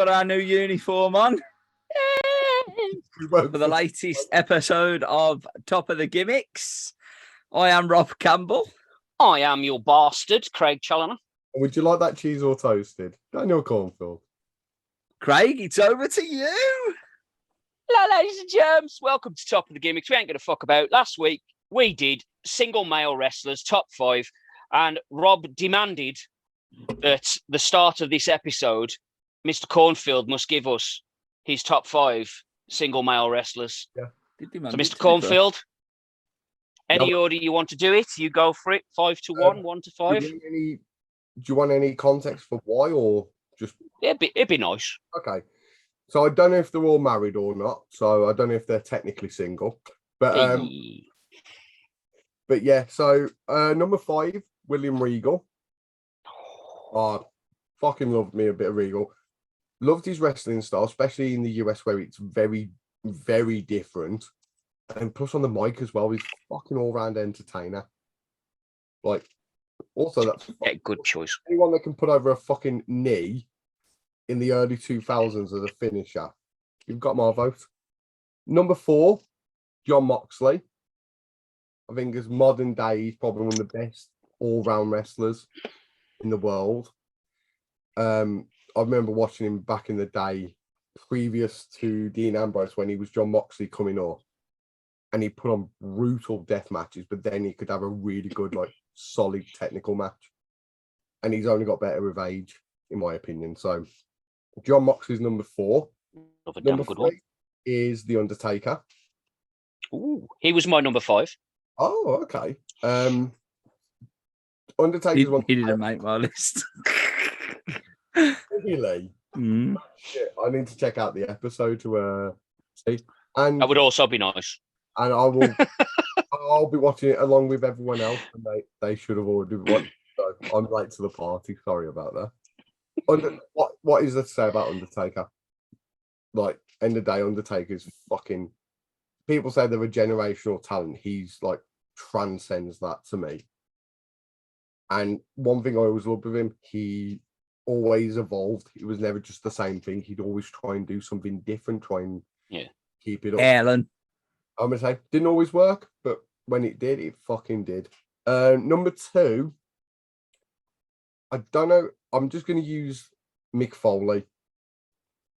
got our new uniform on for the latest episode of Top of the Gimmicks. I am Rob Campbell. I am your bastard, Craig Challoner. Would you like that cheese or toasted? Daniel Cornfield. Craig, it's over to you. Hello, ladies and germs. Welcome to Top of the Gimmicks. We ain't going to fuck about. Last week, we did single male wrestlers, top 5, and Rob demanded at the start of this episode, Mr. Cornfield must give us his top 5 single male wrestlers. Yeah. So, Mr. Cornfield, any order you want to do it, you go for it. 5 to 1, 1 to 5. Do you want any context for why, or just? Yeah, it'd be nice. Okay. So I don't know if they're all married or not. So I don't know if they're technically single. But yeah. So number 5, William Regal. Oh, fucking loved me a bit of Regal. Loved his wrestling style, especially in the US where it's very, very different. And plus on the mic as well, he's fucking all-round entertainer. Like, also that's good choice. Anyone that can put over a fucking knee in the early 2000s as a finisher, you've got my vote. Number 4, John Moxley. I think as modern day, he's probably one of the best all-round wrestlers in the world. I remember watching him back in the day, previous to Dean Ambrose, when he was John Moxley coming up, and he put on brutal death matches, but then he could have a really good, like, solid technical match. And he's only got better with age, in my opinion. So, John Moxley's number 4. Number 3 is The Undertaker. Ooh, he was my number 5. Oh, okay. Undertaker's one. He didn't make my list. Really? Mm. Shit, I need to check out the episode to see. And that would also be nice. And I will. I'll be watching it along with everyone else, and they should have already watched. So I'm late to the party. Sorry about that. What is there to say about Undertaker? Like, end of the day, Undertaker's fucking. People say they're a generational talent. He's like transcends that to me. And one thing I always loved with him, he always evolved. It was never just the same thing. He'd always try and do something different, try and keep it up. Alan. I'm going to say, didn't always work, but when it did, it fucking did. Number 2, I don't know. I'm just going to use Mick Foley.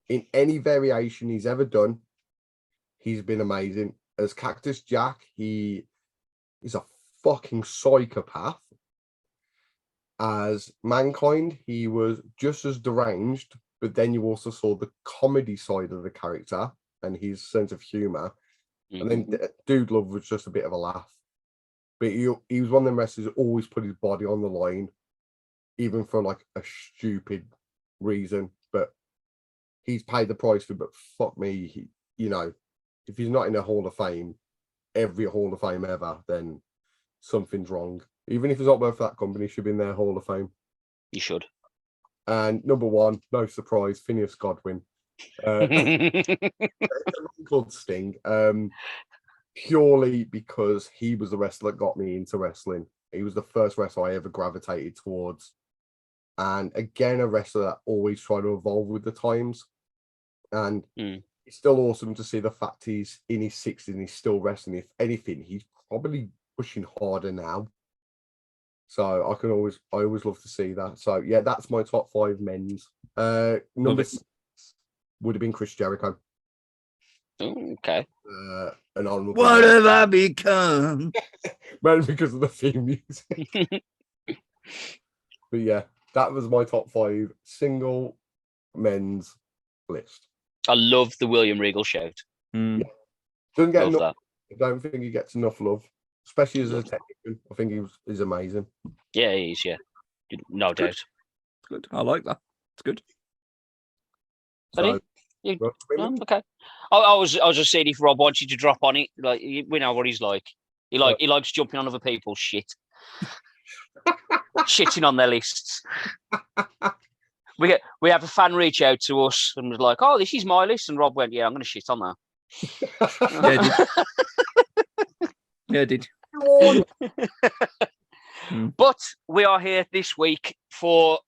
In any variation he's ever done, he's been amazing. As Cactus Jack, he is a fucking psychopath. As Mankind, he was just as deranged, but then you also saw the comedy side of the character and his sense of humor. And then Dude Love was just a bit of a laugh. But he was one of them wrestlers who always put his body on the line, even for like a stupid reason. But he's paid the price for it. But fuck me, if he's not in a Hall of Fame, every Hall of Fame ever, then something's wrong. Even if he's not worth that company, he should be in their Hall of Fame. You should. And number 1, no surprise, Phineas Godwin. Called Sting. Purely because he was the wrestler that got me into wrestling. He was the first wrestler I ever gravitated towards. And again, a wrestler that always tried to evolve with the times. And it's still awesome to see the fact he's in his 60s and he's still wrestling. If anything, he's probably pushing harder now. So I always love to see that. So yeah, that's my top 5 men's. Number 6 would have been Chris Jericho. Okay. An honorable. What have I become? Mainly because of the theme music. But yeah, that was my top 5 single men's list. I love the William Regal shout. Yeah. Doesn't get Love enough. that. I don't think he gets enough love, especially as a technician. I think he's amazing. Yeah, he is. Yeah, no doubt. It's good. I like that. It's good. So, okay. I was just saying, if Rob wants you to drop on it, like, we know what he's like. He likes jumping on other people's shit, shitting on their lists. We have a fan reach out to us and was like, "Oh, this is my list," and Rob went, "Yeah, I'm going to shit on that." Yeah, I did. But we are here this week for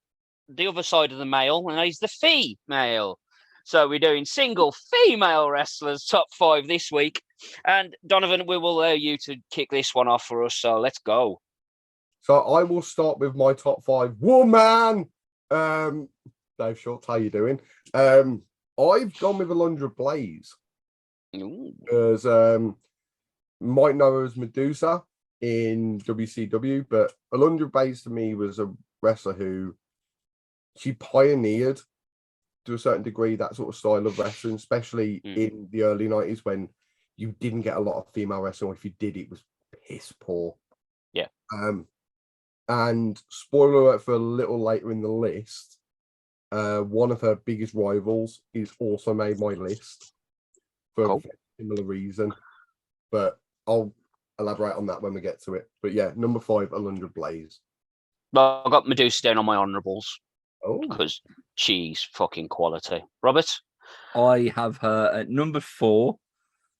the other side of the mail, and that is the female. So we're doing single female wrestlers top 5 this week. And Donovan, we will allow you to kick this one off for us. So let's go. So I will start with my top 5 woman. Dave Schultz, how you doing? I've gone with Alundra Blaze. Because might know her as Medusa in WCW, but Alundra Blaze to me was a wrestler who she pioneered to a certain degree that sort of style of wrestling, especially in the early 90s when you didn't get a lot of female wrestling, or if you did, it was piss poor. Yeah. And spoiler alert for a little later in the list, one of her biggest rivals is also made my list for a similar reason, but I'll elaborate on that when we get to it. But yeah, number 5, Alundra Blaze. Well, I got Medusa down on my honourables. Oh, because she's fucking quality. Robert? I have her at number 4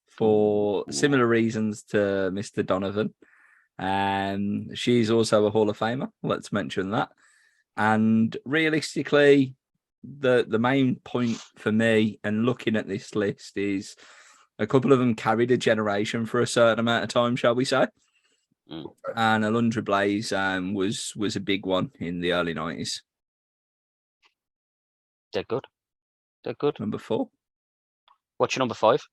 for similar reasons to Mr. Donovan. She's also a Hall of Famer. Let's mention that. And realistically, the main point for me and looking at this list is a couple of them carried a generation for a certain amount of time, shall we say? And Alundra Blaze was a big one in the early 90s. They're good. They're good. Number 4. What's your number 5?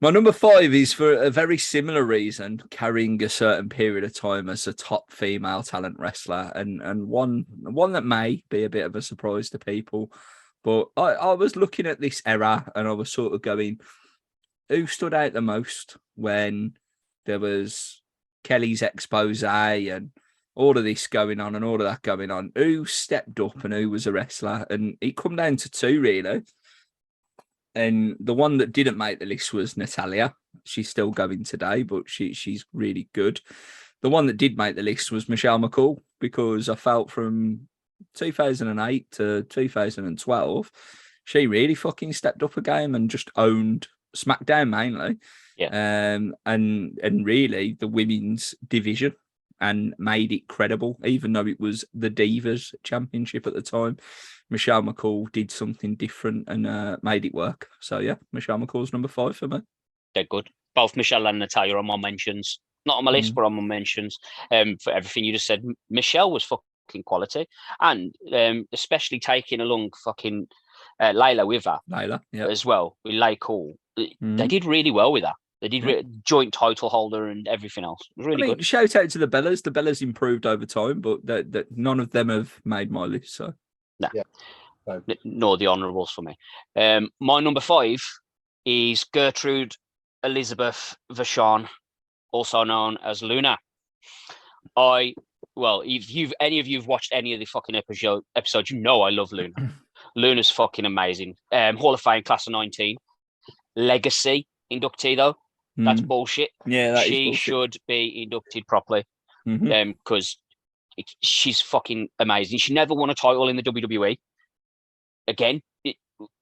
My number 5 is for a very similar reason, carrying a certain period of time as a top female talent wrestler, and one that may be a bit of a surprise to people. But I was looking at this era and I was sort of going, who stood out the most when there was Kelly's expose and all of this going on and all of that going on? Who stepped up and who was a wrestler? And it come down to 2, really. And the one that didn't make the list was Natalia. She's still going today, but she's really good. The one that did make the list was Michelle McCool, because I felt from 2008 to 2012, she really fucking stepped up a game and just owned SmackDown mainly. Yeah. And really the women's division, and made it credible, even though it was the Divas Championship at the time. Michelle McCool did something different and made it work. So yeah, Michelle McCool's number 5 for me. They're good. Both Michelle and Natalia are on my mentions. Not on my list, but on my mentions. For everything you just said, Michelle was fucking quality, and especially taking along fucking Layla with her. Layla, yeah, as well with Lay Cool. They did really well with that. They did joint title holder and everything else. It was really good. Shout out to the Bellas. The Bellas improved over time, but that none of them have made my list. So, nor the honourables for me. My number 5 is Gertrude Elizabeth Vachon, also known as Luna. If any of you've watched any of the fucking episodes, you know I love Luna. Luna's fucking amazing. Hall of Fame class of 19. Legacy inductee though. That's bullshit. Yeah, she should be inducted properly. Because she's fucking amazing. She never won a title in the WWE. Again,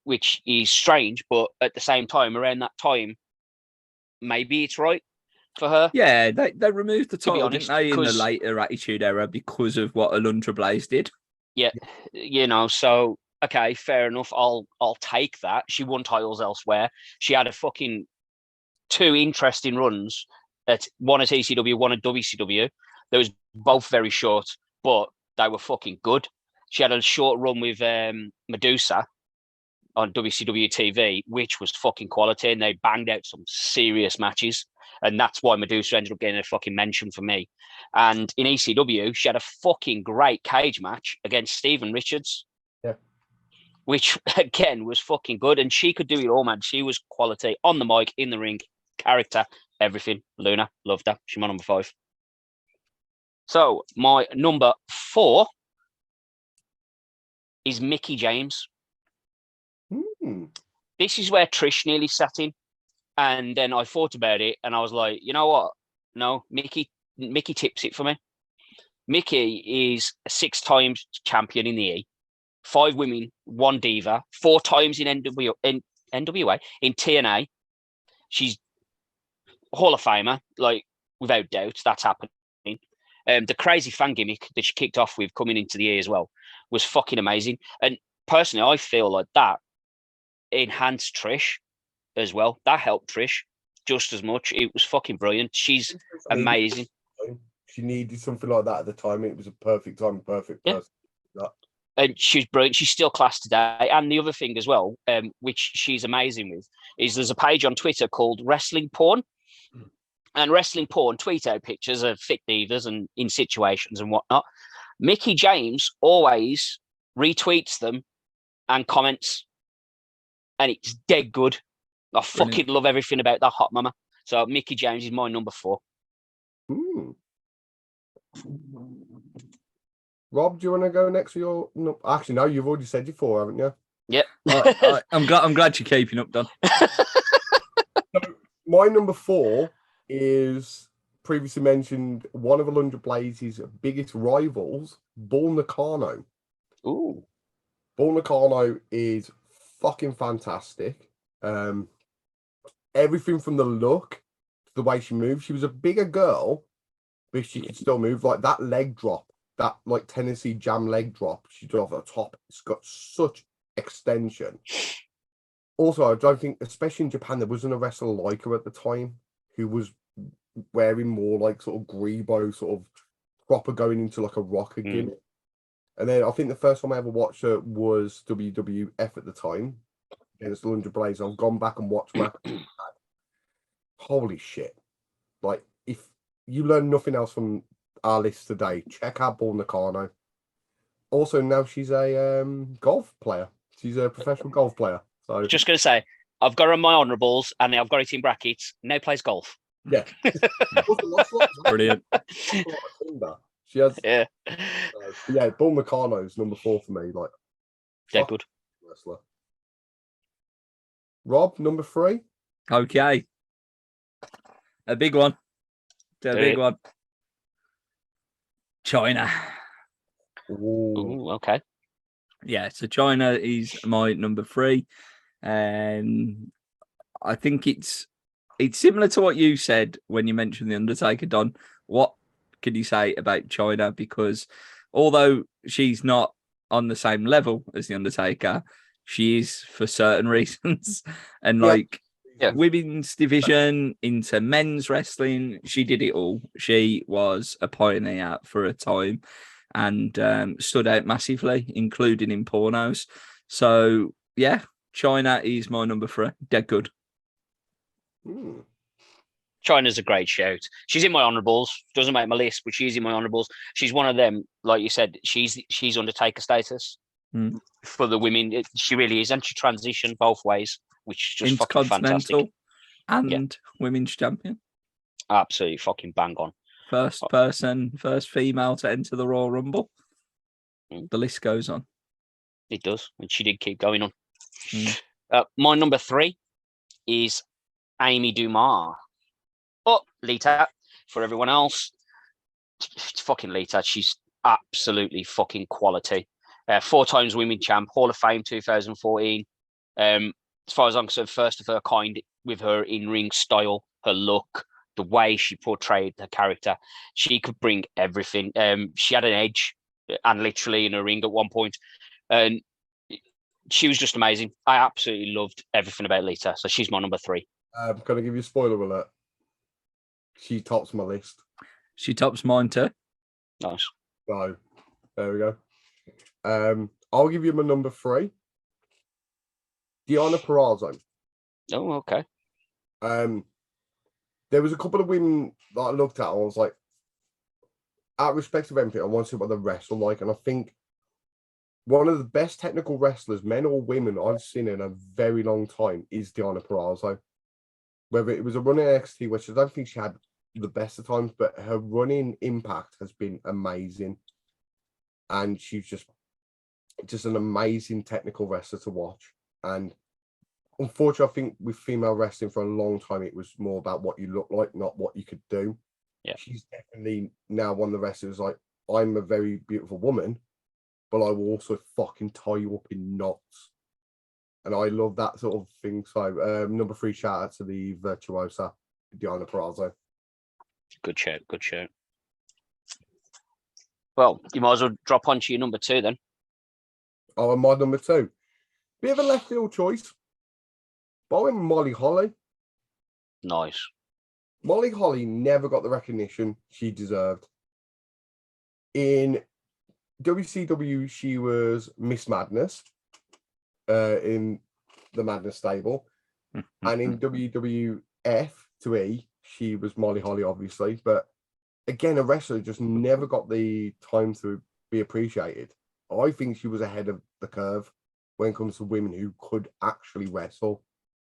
which is strange, but at the same time, around that time, maybe it's right for her. Yeah, they removed the title, didn't they, in the later Attitude Era because of what Alundra Blaze did. Yeah, so okay, fair enough. I'll take that. She won titles elsewhere. She had a fucking 2 interesting runs at one at ECW, one at WCW. They was both very short, but they were fucking good. She had a short run with Medusa on WCW TV, which was fucking quality, and they banged out some serious matches. And that's why Medusa ended up getting a fucking mention for me. And in ECW, she had a fucking great cage match against Steven Richards. Yeah. Which, again, was fucking good. And she could do it all, man. She was quality on the mic, in the ring, character, everything. Luna, loved her. She's my number 5. So, my number 4 is Mickie James. This is where Trish nearly sat in. And then I thought about it, and I was like, you know what? No, Mickie tips it for me. Mickie is a 6 times champion in the E. 5 women, 1 diva, 4 times in NWA, in TNA. She's Hall of Famer, like, without doubt. That's happening. The crazy fan gimmick that she kicked off with coming into the E as well was fucking amazing. And personally, I feel like that enhanced Trish as well. That helped Trish just as much. It was fucking brilliant. She's amazing. She needed something like that at the time. It was a perfect time, perfect person. Yeah. And she's brilliant. She's still class today. And the other thing as well, which she's amazing with, is there's a page on Twitter called Wrestling Porn. And Wrestling Porn tweet out pictures of fit divas and in situations and whatnot. Mickey James always retweets them and comments. And it's dead good. I fucking love everything about that hot mama. So Mickey James is my number 4. Rob, do you want to go next for your? No, actually, no. You've already said your 4, haven't you? Yep. I'm glad you're keeping up, Don. So my number 4 is previously mentioned one of Alundra Blaze's biggest rivals, Bull Nakano. Ooh. Bull Nakano is fucking fantastic. Everything from the look to the way she moves. She was a bigger girl, but she could still move. Like that leg drop, that like Tennessee Jam leg drop she did off the top. It's got such extension. Also, I don't think, especially in Japan, there wasn't a wrestler like her at the time who was wearing more like sort of Grebo, sort of proper going into like a rocker gimmick. And then I think the first time I ever watched her was WWF at the time against Alundra Blaze. I've gone back and watched my holy shit. Like, if you learn nothing else from our list today, check out Bull Nakano. Also, now she's a golf player. She's a professional golf player. So Just going to say, I've got her on my honourables and I've got it in brackets. Now plays golf. Yeah. Brilliant. She has. Yeah. Yeah, Bull Nakano is number 4 for me. Like, They're good. Wrestler. Rob, number 3. Okay. A big one. Big one. China. Ooh, okay. Yeah, so China is my number 3. And I think it's similar to what you said when you mentioned The Undertaker, Don. What can you say about China? Because although she's not on the same level as The Undertaker, she is for certain reasons. And women's division into men's wrestling, she did it all. She was a pioneer for a time and stood out massively, including in pornos. So, yeah, China is my number 3. Dead good. China's a great shout. She's in my honourables. Doesn't make my list, but she's in my honourables. She's one of them, like you said. She's Undertaker status for the women. She really is, and she transitioned both ways, which is just fucking fantastic. And women's champion. Absolutely fucking bang on. First female to enter the Royal Rumble. The list goes on. It does, and she did keep going on. My number 3 is Amy Dumas. Oh, Lita, for everyone else, it's fucking Lita. She's absolutely fucking quality. 4 times women champ, Hall of Fame 2014. As far as I'm concerned, first of her kind with her in-ring style, her look, the way she portrayed her character. She could bring everything. She had an edge, and literally in her ring at one point. And she was just amazing. I absolutely loved everything about Lita. So she's my number 3. I'm going to give you a spoiler alert. She tops my list. She tops mine too. Nice. So, there we go. I'll give you my number 3. Deonna Purrazzo. Oh, okay. There was a couple of women that I looked at and I was like, out of respect of everything, I want to see what they wrestle like. And I think one of the best technical wrestlers, men or women, I've seen in a very long time is Deonna Purrazzo. Whether it was a run in NXT, which I don't think she had the best of times, but her running Impact has been amazing. And she's just an amazing technical wrestler to watch. And unfortunately, I think with female wrestling for a long time, it was more about what you look like, not what you could do. Yeah. She's definitely now one of the wrestlers like, I'm a very beautiful woman, but I will also fucking tie you up in knots. And I love that sort of thing. So number 3, shout out to the virtuosa, Deonna Purrazzo. Good shout, good shout. Well, you might as well drop onto your number 2 then. Oh, and my number 2. Bit of a left field choice. But I went with Molly Holly. Nice. Molly Holly never got the recognition she deserved. In WCW, she was Miss Madness in the Madness stable. And in WWF to E, she was Molly Holly, obviously. But again, a wrestler just never got the time to be appreciated. I think she was ahead of the curve when it comes to women who could actually wrestle.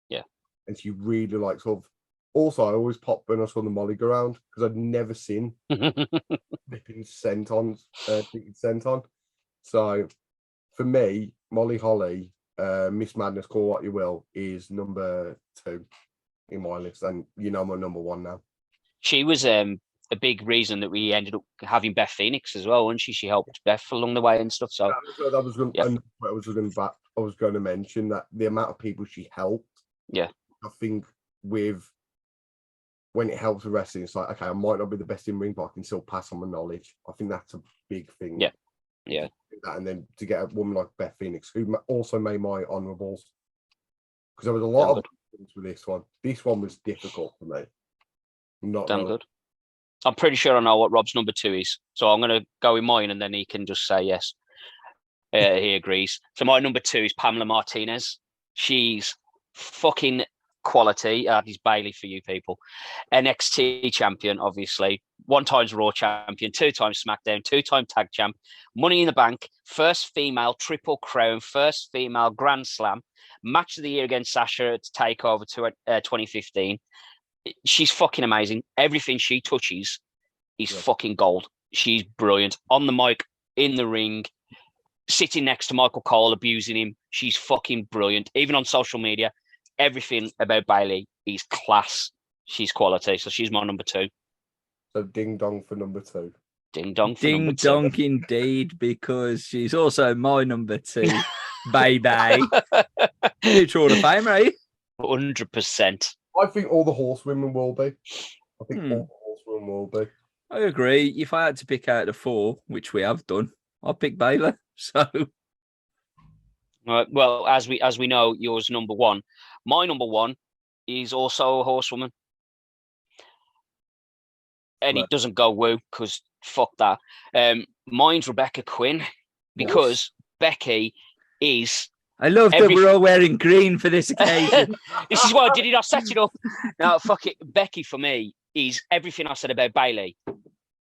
Yeah. And she really likes sort of. Also, I always popped when I saw the Molly go around because I'd never seen flipping sent on. So for me, Molly Holly, Miss Madness, call what you will, is number 2 in my list. And you know my number 1 now. She was a big reason that we ended up having Beth Phoenix as well, wasn't she? She helped Beth along the way and stuff. So I was going to mention that the amount of people she helped. Yeah. I think when it helps with wrestling, it's like, okay, I might not be the best in ring, but I can still pass on my knowledge. I think that's a big thing. Yeah. Yeah. And then to get a woman like Beth Phoenix, who also made my honourables, because there was a lot of things with this one. This one was difficult for me. Damn good. I'm pretty sure I know what Rob's number 2 is, so I'm going to go with mine, and then he can just say yes. He agrees. So my number 2 is Pamela Martinez. She's fucking quality. That is Bailey for you people. NXT champion, obviously. 1 times Raw champion, 2 times SmackDown, 2-time tag champ, Money in the Bank, first female Triple Crown, first female Grand Slam, match of the year against Sasha at TakeOver 2015. She's fucking amazing. Everything she touches is fucking gold. She's brilliant. On the mic, in the ring, sitting next to Michael Cole, abusing him. She's fucking brilliant. Even on social media, everything about Bailey is class. She's quality. So she's my number 2. So ding dong for number 2. Ding dong for Ding number 2. dong indeed, because she's also my number 2, baby. Future Hall of Fame, right? 100%. I think all the horsewomen will be. I think all the horsewomen will be. I agree. If I had to pick out the 4, which we have done, I'll pick Baylor. So, well, as we know, yours number 1. My number 1 is also a horsewoman, and it doesn't go woo because fuck that. Mine's Rebecca Quinn, because Becky is. I love that we're all wearing green for this occasion. This is why I did it. I set it up. No, fuck it. Becky for me is everything I said about Bailey,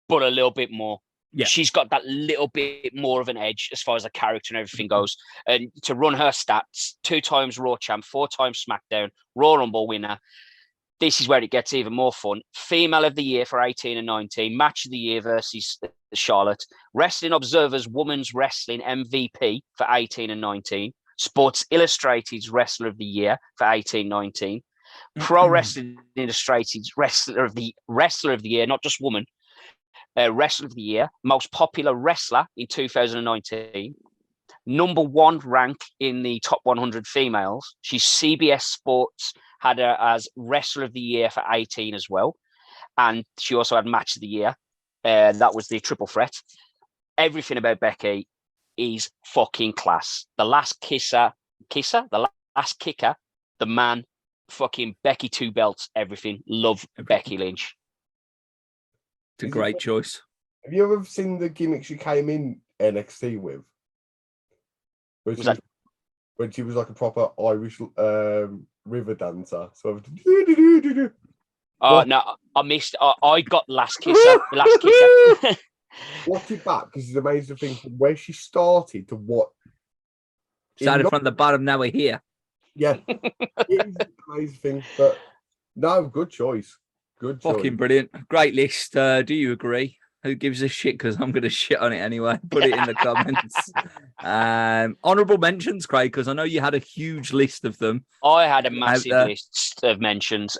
but a little bit more. Yeah. She's got that little bit more of an edge as far as the character and everything goes. And to run her stats, 2 times Raw champ, 4 times SmackDown, Raw Rumble winner. This is where it gets even more fun. Female of the year for 18 and 19. Match of the year versus Charlotte. Wrestling Observer's Women's Wrestling MVP for 18 and 19. Sports Illustrated's Wrestler of the Year for 18-19. Pro Wrestling Illustrated's Wrestler of the Year, not just woman. Wrestler of the Year, most popular wrestler in 2019. Number 1 rank in the top 100 females. She's CBS Sports had her as Wrestler of the Year for 18 as well. And she also had Match of the Year. That was the triple threat. Everything about Becky is fucking class. The last kicker, the man, fucking Becky 2 belts, everything. Love Becky Lynch. It's a great choice. Have you ever seen the gimmicks she came in NXT with? When she was like a proper Irish river dancer. So no, I missed. I got last kicker. Last kicker. Watch it back because it's an amazing thing from where she started to what. Started from the bottom, now we're here. Yeah, it is an amazing thing. But no, good choice. Good choice. Fucking brilliant. Great list. Do you agree? Who gives a shit? Because I'm going to shit on it anyway. Put it in the comments. Honourable mentions, Craig, because I know you had a huge list of them. I had a massive list of mentions.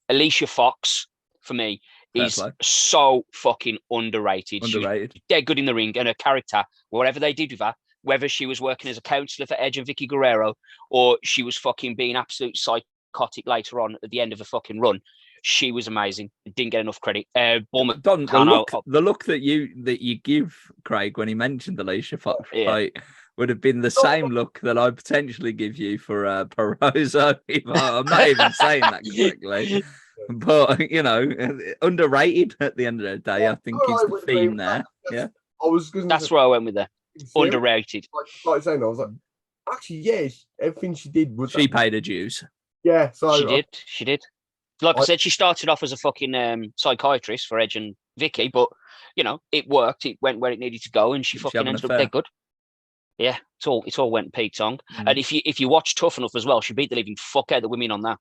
Alicia Fox, for me, is so fucking underrated. She's dead good in the ring, and her character, whatever they did with her, whether she was working as a counsellor for Edge and Vicky Guerrero, or she was fucking being absolute psychotic later on at the end of a fucking run, she was amazing. Didn't get enough credit. The look that you give Craig when he mentioned Alicia Fox, right, would have been the same look that I potentially give you for Barroso. I'm not even saying that correctly, but underrated at the end of the day. I think is the theme there. Yeah, I was going That's where I went with her. Underrated. Like saying, I was like, actually, yeah, everything she did was. She paid her dues. Yeah, so She did. Like I said, she started off as a fucking psychiatrist for Edge and Vicky, but it worked. It went where it needed to go, and she fucking ended up dead good. Yeah, it's all went Pete Tong. And if you watch Tough Enough as well, she beat the living fuck out of the women on that,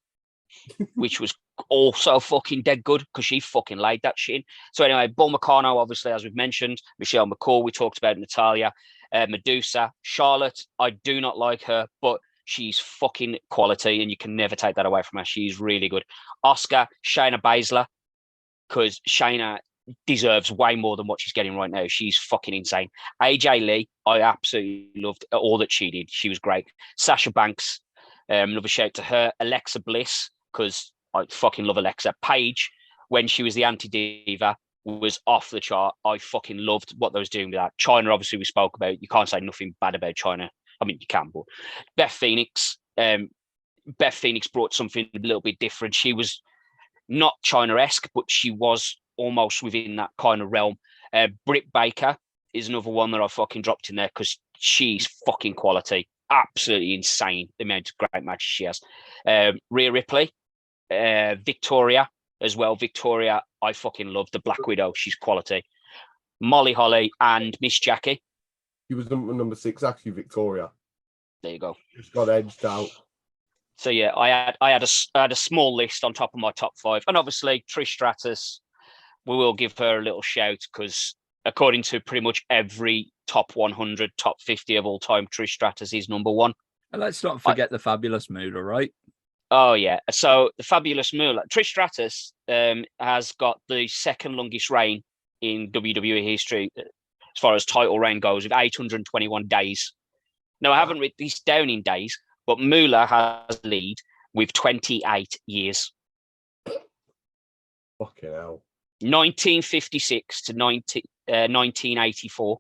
which was also fucking dead good because she fucking laid that shit in. So anyway, Bull Meccano, obviously, as we've mentioned, Michelle McCall, we talked about Natalia, Medusa, Charlotte. I do not like her, but she's fucking quality, and you can never take that away from her. She's really good. Oscar, Shayna Baszler, because Shayna deserves way more than what she's getting right now. She's fucking insane. AJ Lee, I absolutely loved all that she did. She was great. Sasha Banks, another shout to her. Alexa Bliss, because I fucking love Alexa. Paige, when she was the anti-diva, was off the chart. I fucking loved what they was doing with that. China, obviously, we spoke about. You can't say nothing bad about China. I mean, you can, but Beth Phoenix. Beth Phoenix brought something a little bit different. She was not China-esque, but she was almost within that kind of realm. Britt Baker is another one that I fucking dropped in there because she's fucking quality. Absolutely insane the amount of great matches she has. Rhea Ripley, Victoria as well. Victoria, I fucking love. The Black Widow, she's quality. Molly Holly and Miss Jackie. She was number 6, actually, Victoria. There you go. Just got edged out. So yeah, I had a small list on top of my top 5, and obviously Trish Stratus. We will give her a little shout because according to pretty much every top 100, top 50 of all time, Trish Stratus is number 1. And let's not forget the fabulous Moolah, right? Oh yeah. So the fabulous Moolah, Trish Stratus, has got the second longest reign in WWE history as far as title reign goes, with 821 days. Now I haven't written these down in days, but Moolah has lead with 28 years. Fucking hell. 1956 to 1984.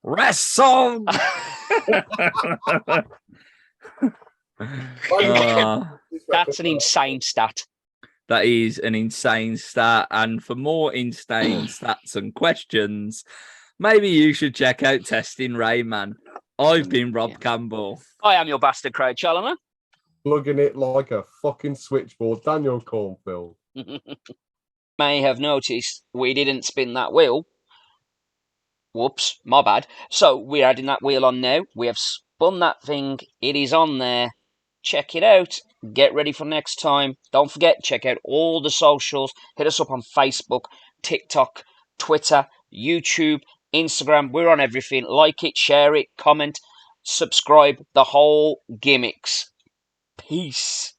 Wrestle! That's an insane stat. That is an insane stat. And for more insane stats and questions, maybe you should check out Testing Rayman. I've been Rob Campbell. I am your bastard Craig Challoner. Plugging it like a fucking switchboard, Daniel Cornfield. May have noticed we didn't spin that wheel. Whoops, my bad. So we're adding that wheel on now. We have spun that thing. It is on there. Check it out. Get ready for next time. Don't forget, check out all the socials. Hit us up on Facebook, TikTok, Twitter, YouTube, Instagram. We're on everything. Like it, share it, comment, subscribe. The whole gimmicks. Peace.